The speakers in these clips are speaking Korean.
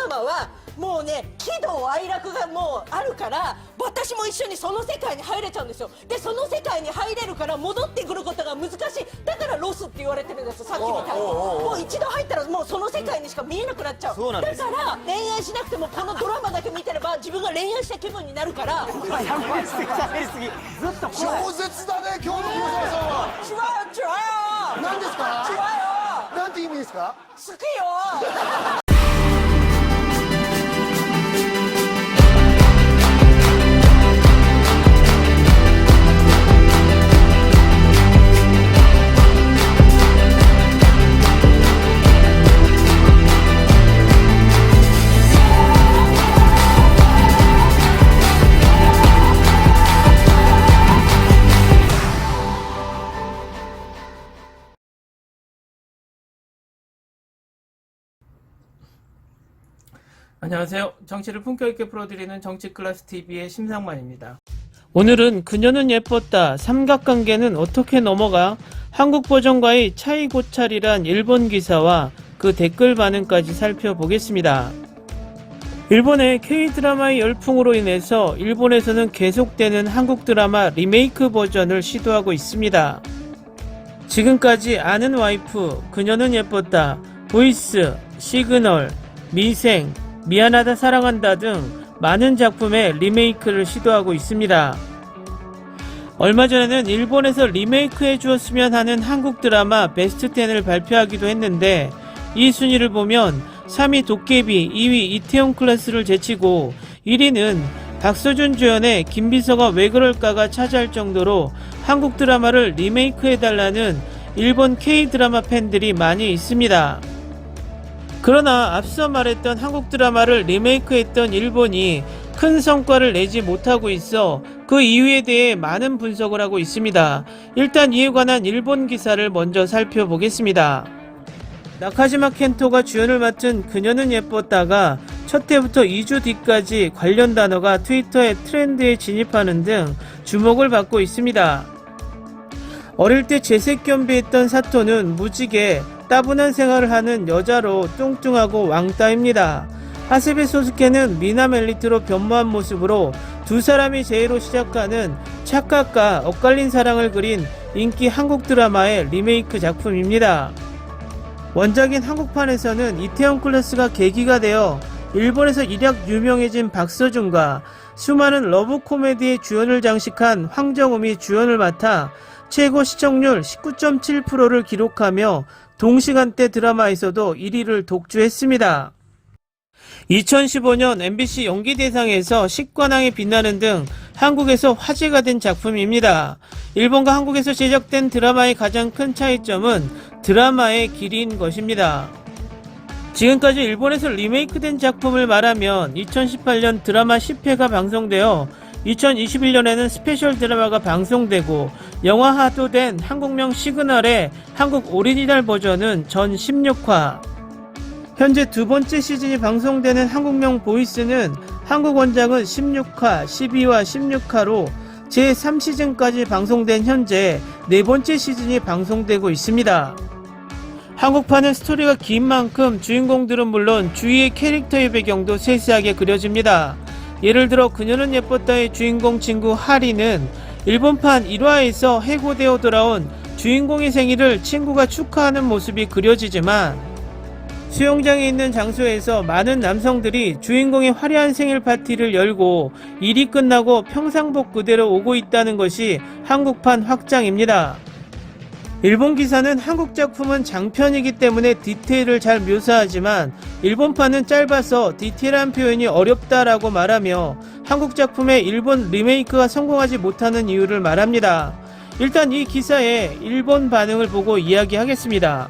マはもうね喜怒哀楽がもうあるから私も一緒にその世界に入れちゃうんですよ。でその世界に入れるから戻ってくることが難しい。だからロスって言われてるんですよ。さっきみたいにもう一度入ったらもうその世界にしか見えなくなっちゃう。だから恋愛しなくてもこのドラマだけ見てれば自分が恋愛した気分になるから。小説だね今日の黒沢さんは。違う違う。何ですか。違うよ。なんて意味ですか。好きよ。안녕하세요. 정치를 품격 있게 풀어드리는 정치클래스TV의 심상만입니다. 오늘은 그녀는 예뻤다. 삼각관계는 어떻게 넘어가? 한국 버전과의 차이 고찰이란 일본 기사와 그 댓글 반응까지 살펴보겠습니다. 일본의 K-드라마의 열풍으로 인해서 일본에서는 계속되는 한국 드라마 리메이크 버전을 시도하고 있습니다. 지금까지 아는 와이프, 그녀는 예뻤다, 보이스, 시그널, 미생, 미안하다 사랑한다 등 많은 작품의 리메이크를 시도하고 있습니다. 얼마 전에는 일본에서 리메이크해 주었으면 하는 한국 드라마 베스트 10을 발표하기도 했는데 이 순위를 보면 3위 도깨비, 2위 이태원 클래스를 제치고 1위는 박서준 주연의 김비서가 왜 그럴까가 차지할 정도로 한국 드라마를 리메이크해달라는 일본 K-드라마 팬들이 많이 있습니다. 그러나 앞서 말했던 한국 드라마를 리메이크했던 일본이 큰 성과를 내지 못하고 있어 그 이유에 대해 많은 분석을 하고 있습니다. 일단 이에 관한 일본 기사를 먼저 살펴보겠습니다. 나카지마 켄토가 주연을 맡은 그녀는 예뻤다가 첫 회부터 2주 뒤까지 관련 단어가 트위터의 트렌드에 진입하는 등 주목을 받고 있습니다. 어릴 때 제색겸비했던 사토는 무지개 따분한 생활을 하는 여자로 뚱뚱하고 왕따입니다. 하세베 소스케는 미남 엘리트로 변모한 모습으로 두 사람이 제의로 시작하는 착각과 엇갈린 사랑을 그린 인기 한국 드라마의 리메이크 작품입니다. 원작인 한국판에서는 이태원 클래스가 계기가 되어 일본에서 일약 유명해진 박서준과 수많은 러브 코미디의 주연을 장식한 황정음이 주연을 맡아 최고 시청률 19.7%를 기록하며 동시간대 드라마에서도 1위를 독주했습니다. 2015년 MBC 연기대상에서 식관왕에 빛나는 등 한국에서 화제가 된 작품입니다. 일본과 한국에서 제작된 드라마의 가장 큰 차이점은 드라마의 길이인 것입니다. 지금까지 일본에서 리메이크된 작품을 말하면 2018년 드라마 10회가 방송되어 2021년에는 스페셜 드라마가 방송되고 영화화도 된 한국명 시그널의 한국 오리지널 버전은 전 16화, 현재 두 번째 시즌이 방송되는 한국명 보이스는 한국 원작은 16화, 12화, 16화로 제3시즌까지 방송된 현재 네 번째 시즌이 방송되고 있습니다. 한국판은 스토리가 긴 만큼 주인공들은 물론 주위의 캐릭터의 배경도 세세하게 그려집니다. 예를 들어 그녀는 예뻤다의 주인공 친구 하리는 일본판 1화에서 해고되어 돌아온 주인공의 생일을 친구가 축하하는 모습이 그려지지만 수영장에 있는 장소에서 많은 남성들이 주인공의 화려한 생일 파티를 열고 일이 끝나고 평상복 그대로 오고 있다는 것이 한국판 확장입니다. 일본 기사는 한국 작품은 장편이기 때문에 디테일을 잘 묘사하지만 일본판은 짧아서 디테일한 표현이 어렵다라고 말하며 한국 작품의 일본 리메이크가 성공하지 못하는 이유를 말합니다. 일단 이 기사의 일본 반응을 보고 이야기하겠습니다.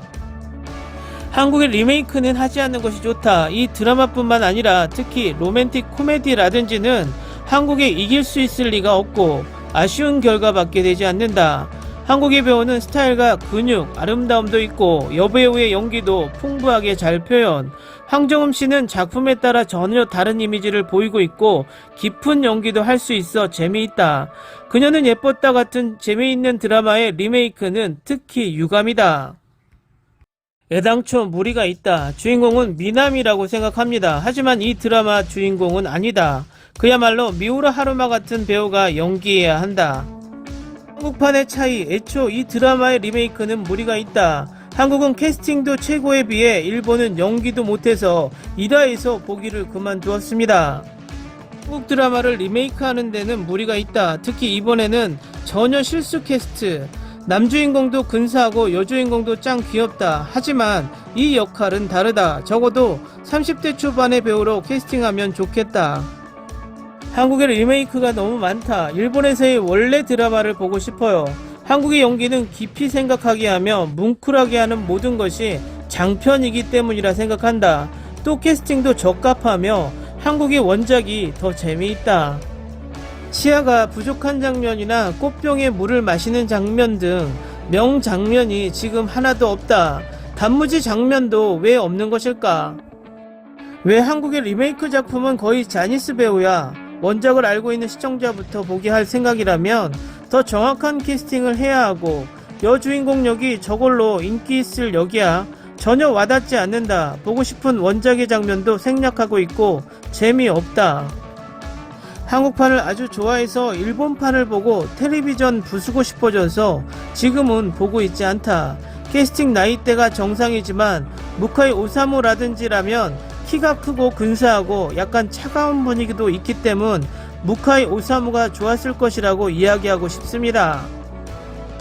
한국의 리메이크는 하지 않는 것이 좋다. 이 드라마뿐만 아니라 특히 로맨틱 코미디라든지는 한국에 이길 수 있을 리가 없고 아쉬운 결과밖에 되지 않는다. 한국의 배우는 스타일과 근육, 아름다움도 있고 여배우의 연기도 풍부하게 잘 표현. 황정음 씨는 작품에 따라 전혀 다른 이미지를 보이고 있고 깊은 연기도 할 수 있어 재미있다. 그녀는 예뻤다 같은 재미있는 드라마의 리메이크는 특히 유감이다. 애당초 무리가 있다. 주인공은 미남이라고 생각합니다. 하지만 이 드라마 주인공은 아니다. 그야말로 미우라 하루마 같은 배우가 연기해야 한다. 한국판의 차이, 애초 이 드라마의 리메이크는 무리가 있다. 한국은 캐스팅도 최고에 비해 일본은 연기도 못해서 1화에서 보기를 그만두었습니다. 한국 드라마를 리메이크하는 데는 무리가 있다. 특히 이번에는 전혀 실수 캐스트, 남주인공도 근사하고 여주인공도 짱 귀엽다. 하지만 이 역할은 다르다. 적어도 30대 초반의 배우로 캐스팅하면 좋겠다. 한국의 리메이크가 너무 많다. 일본에서의 원래 드라마를 보고 싶어요. 한국의 연기는 깊이 생각하게 하며 뭉클하게 하는 모든 것이 장편이기 때문이라 생각한다. 또 캐스팅도 적합하며 한국의 원작이 더 재미있다. 시야가 부족한 장면이나 꽃병에 물을 마시는 장면 등 명장면이 지금 하나도 없다. 단무지 장면도 왜 없는 것일까? 왜 한국의 리메이크 작품은 거의 자니스 배우야? 원작을 알고 있는 시청자부터 보게 할 생각이라면 더 정확한 캐스팅을 해야 하고, 여주인공 역이 저걸로 인기 있을 역이야. 전혀 와닿지 않는다. 보고 싶은 원작의 장면도 생략하고 있고 재미없다. 한국판을 아주 좋아해서 일본판을 보고 텔레비전 부수고 싶어져서 지금은 보고 있지 않다. 캐스팅 나이대가 정상이지만 무카이 오사무라든지라면 키가 크고 근사하고 약간 차가운 분위기도 있기 때문 무카이 오사무가 좋았을 것이라고 이야기하고 싶습니다.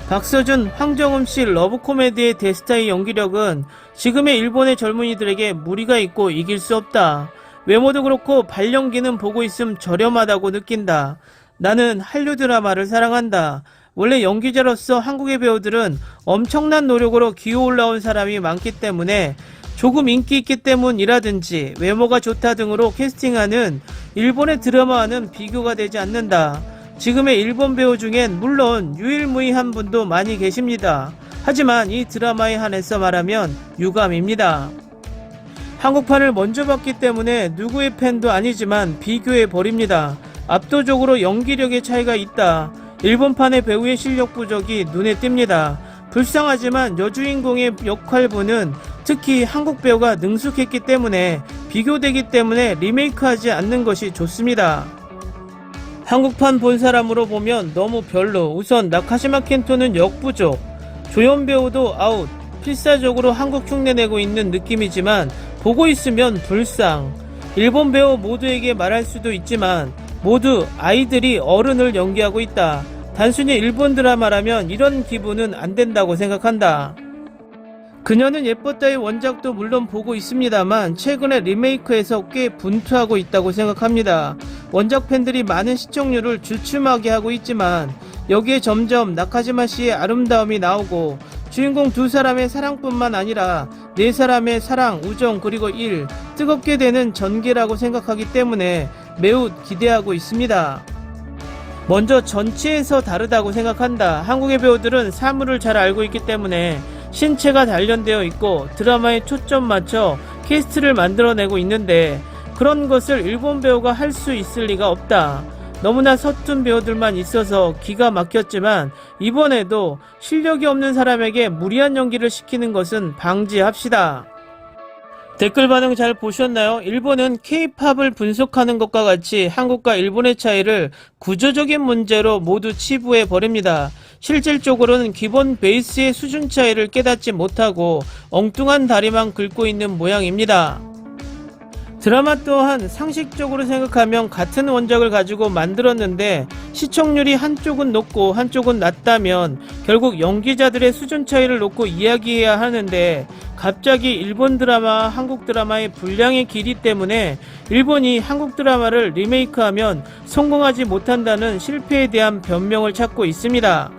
박서준, 황정음씨 러브코미디의 대스타의 연기력은 지금의 일본의 젊은이들에게 무리가 있고 이길 수 없다. 외모도 그렇고 발연기는 보고 있음 저렴하다고 느낀다. 나는 한류 드라마를 사랑한다. 원래 연기자로서 한국의 배우들은 엄청난 노력으로 기어 올라온 사람이 많기 때문에 조금 인기 있기 때문이라든지 외모가 좋다 등으로 캐스팅하는 일본의 드라마와는 비교가 되지 않는다. 지금의 일본 배우 중엔 물론 유일무이한 분도 많이 계십니다. 하지만 이 드라마에 한해서 말하면 유감입니다. 한국판을 먼저 봤기 때문에 누구의 팬도 아니지만 비교해버립니다. 압도적으로 연기력의 차이가 있다. 일본판의 배우의 실력 부족이 눈에 띕니다. 불쌍하지만 여주인공의 역할분은 특히 한국 배우가 능숙했기 때문에 비교되기 때문에 리메이크하지 않는 것이 좋습니다. 한국판 본 사람으로 보면 너무 별로. 우선 나카시마 켄토는 역부족, 조연 배우도 아웃, 필사적으로 한국 흉내내고 있는 느낌이지만 보고 있으면 불쌍. 일본 배우 모두에게 말할 수도 있지만 모두 아이들이 어른을 연기하고 있다. 단순히 일본 드라마라면 이런 기분은 안 된다고 생각한다. 그녀는 예뻤다의 원작도 물론 보고 있습니다만 최근에 리메이크에서 꽤 분투하고 있다고 생각합니다. 원작 팬들이 많은 시청률을 주춤하게 하고 있지만 여기에 점점 나카지마 씨의 아름다움이 나오고 주인공 두 사람의 사랑뿐만 아니라 네 사람의 사랑, 우정 그리고 일, 뜨겁게 되는 전개라고 생각하기 때문에 매우 기대하고 있습니다. 먼저 전체에서 다르다고 생각한다. 한국의 배우들은 사물을 잘 알고 있기 때문에 신체가 단련되어 있고 드라마에 초점 맞춰 캐스트를 만들어내고 있는데 그런 것을 일본 배우가 할 수 있을 리가 없다. 너무나 서툰 배우들만 있어서 기가 막혔지만 이번에도 실력이 없는 사람에게 무리한 연기를 시키는 것은 방지합시다. 댓글 반응 잘 보셨나요? 일본은 K-팝을 분석하는 것과 같이 한국과 일본의 차이를 구조적인 문제로 모두 치부해 버립니다. 실질적으로는 기본 베이스의 수준 차이를 깨닫지 못하고 엉뚱한 다리만 긁고 있는 모양입니다. 드라마 또한 상식적으로 생각하면 같은 원작을 가지고 만들었는데 시청률이 한쪽은 높고 한쪽은 낮다면 결국 연기자들의 수준 차이를 놓고 이야기해야 하는데 갑자기 일본 드라마와 한국 드라마의 분량의 길이 때문에 일본이 한국 드라마를 리메이크하면 성공하지 못한다는 실패에 대한 변명을 찾고 있습니다.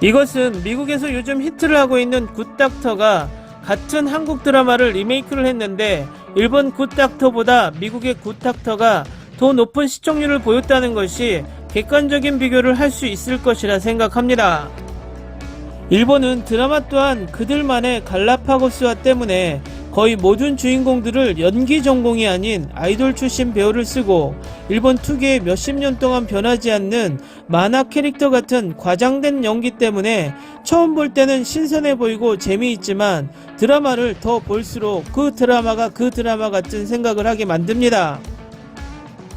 이것은 미국에서 요즘 히트를 하고 있는 굿닥터가 같은 한국 드라마를 리메이크를 했는데 일본 굿닥터보다 미국의 굿닥터가 더 높은 시청률을 보였다는 것이 객관적인 비교를 할 수 있을 것이라 생각합니다. 일본은 드라마 또한 그들만의 갈라파고스화 때문에 거의 모든 주인공들을 연기 전공이 아닌 아이돌 출신 배우를 쓰고 일본 특유의 몇십 년 동안 변하지 않는 만화 캐릭터 같은 과장된 연기 때문에 처음 볼 때는 신선해 보이고 재미있지만 드라마를 더 볼수록 그 드라마가 그 드라마 같은 생각을 하게 만듭니다.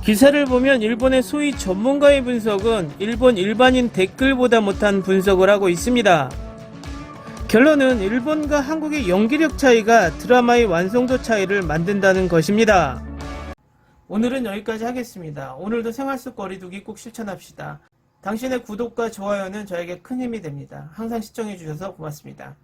기사를 보면 일본의 소위 전문가의 분석은 일본 일반인 댓글보다 못한 분석을 하고 있습니다. 결론은 일본과 한국의 연기력 차이가 드라마의 완성도 차이를 만든다는 것입니다. 오늘은 여기까지 하겠습니다. 오늘도 생활 속 거리두기 꼭 실천합시다. 당신의 구독과 좋아요는 저에게 큰 힘이 됩니다. 항상 시청해주셔서 고맙습니다.